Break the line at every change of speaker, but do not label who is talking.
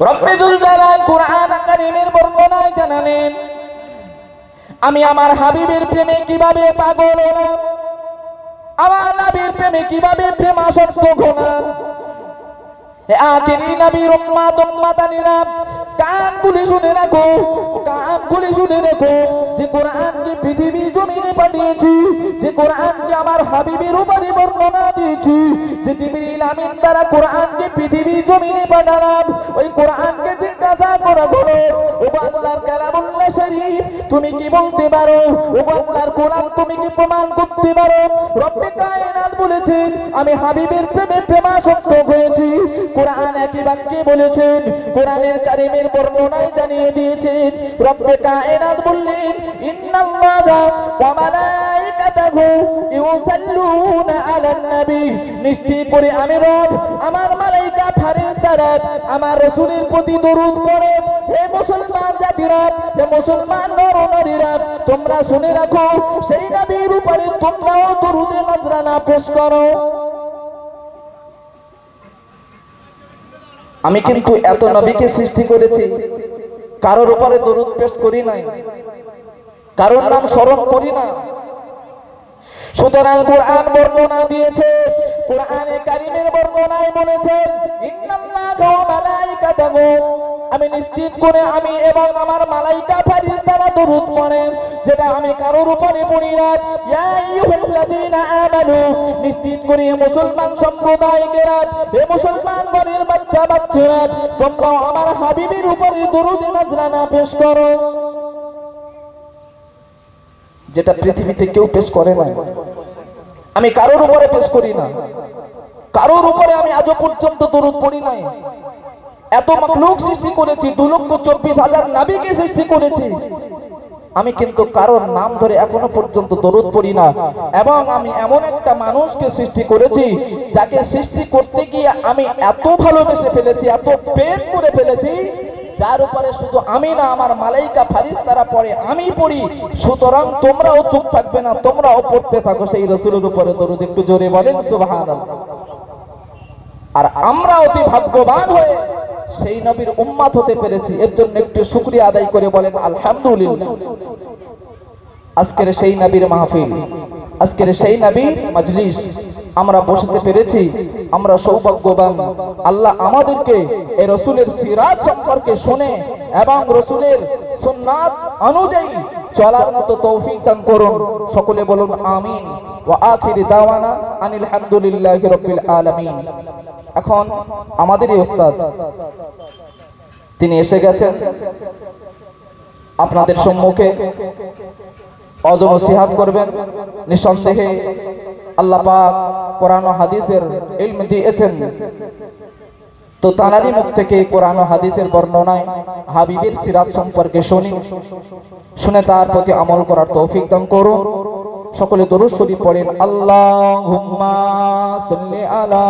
রব্বুল জালাল কুরআন কারীমের বর্ণনায় জানালেন, আমি আমার হাবিবের প্রেমে কিভাবে পাগল হলাম, আমার নবীর প্রেমে কিভাবে প্রেমাসক্ত হলাম। হে আখিরি নবীর উম্মাতানিরা, কান খুলে শুনে রাখো, কান খুলে শুনে রাখো, যে কোরআনকে পৃথিবী জমিনে পাঠিয়েছি, যে কোরআনকে আমার হাবিবের উপরে বর্ণনা দিয়েছি, যে জিবরিল আমিন দ্বারা কোরআনকে পৃথিবী জমিনে পাঠালাম, ওই কোরআনকে জিজ্ঞাসা করা হলো, ও আল্লাহর কালামুল্লাহ শরীফ তুমি কি বলতে পারো, ও আল্লাহর কোরআন তুমি কি প্রমাণ করতে পারো? রব্বে কায়নাত বলেছেন, আমি হাবিবের প্রেমে প্রেমাসক্ত হয়েছি। কোরআন একই বাক্যে বলেছেন, কোরআনের কারীমের বর্ণনায় জানিয়ে দিয়েছেন, রব্বে কায়নাত বললেন, ইন্নাল্লাহা ওয়া মালাইকাতাহু ইউসাল্লুনা আলান নবী, নিশ্চয় করে আমি রব, আমার মালাইকা ফেরেশতারা আমার রাসূলের প্রতি দরুদ পড়ে। হে মুসলমান জাতিরা, হে মুসলমান নর-নারীরা, তোমরা শুনে রাখো, সেই নবীর উপরে তোমরাও দরুদে নজরানা পেশ করো। আমি কিন্তু এত নবীকে সৃষ্টি করেছি, কারোর উপরে দরুদ পেশ করি নাই, কারোর নাম স্মরণ করি না। সুতরাং কোরআন বর্ণনা দিয়েছে, কোরআনে কারীমের বর্ণনায় বলেছেন, ইন্নাল্লাহা ওয়া মালাইকাতাহু, আমি নিশ্চিত করে আমি এবং আমার মালাইকা ফেরেশতারা দরুদ পড়ে, যেটা আমি কারোর উপরে পড়ি না। ইয়া আইয়ুহাল্লাযীনা আমানু, নিশ্চিত করে মুসলমান সম্প্রদায়কেরা, হে মুসলমান ঘরের বাচ্চারা, তোমরা আমার হাবিবের উপরে দরুদ নজরানা পেশ করো, যেটা পৃথিবীতে কেউ পেশ করে না। আমি কারোর উপরে পেশ করি না, কারোর উপরে আমি আজও পর্যন্ত দরুদ পড়ি নাই। এত মাখলুক সৃষ্টি করেছি, 2,24,000 নবীকে সৃষ্টি করেছি, আমি কিন্তু কারোর নাম ধরে এখনো পর্যন্ত দরুদ পড়ি না। এবং আমি এমন একটা মানুষকে সৃষ্টি করেছি, যাকে সৃষ্টি করতে গিয়ে আমি এত ভালোবেসে ফেলেছি, এত প্রেম করে ফেলেছি, যার উপরে শুধু আমি না, আমার মালাইকা ফেরেশতারা পড়ে, আমি পড়ি। সুতরাং তোমরাও চুপ থাকবে না, তোমরাও পড়তে থাকো সেই রাসূলের উপরে দরুদ। একটু জোরে বলেন সুবহানাল্লাহ। আর আমরা অতি ভাগ্যবান হয়ে সেই নবীর উম্মত হতে পেরেছি, এর জন্য একটু শুকরিয়া আদায় করে বলেন আলহামদুলিল্লাহ। আজকের সেই নবীর মাহফিল, আজকের সেই নবীর মজলিস আমরা বসতে পেরেছি, আমরা সৌভাগ্যবান। আল্লাহ আমাদেরকে এই রাসূলের সিরাত সম্পর্কে শুনে এবং রাসূলের সুন্নাত অনুযায়ী চলার মতো তৌফিক দান করুন। সকলে বলুন আমিন। ওয়া আখিরি দাওয়ানা আনিল হামদুলিল্লাহি রাব্বিল আলামিন। এখন আমাদেরই ওস্তাদ তিনি এসে গেছেন আপনাদের সম্মুখে, ওয়াজ নসিহত করবেন। নিঃসন্দেহে আল্লাহ পাক কোরআন ও হাদিসের ইলম দিয়েছেন, তো তাঁরই মুখ থেকে কোরআন ও হাদিসের বর্ণনায় হাবিবের সিরাত সম্পর্কে শুনে তার প্রতি আমল করার তৌফিক দান করুন। সকলে দরুদ শরীফ পড়েন, আল্লাহুম্মা সাল্লি আলা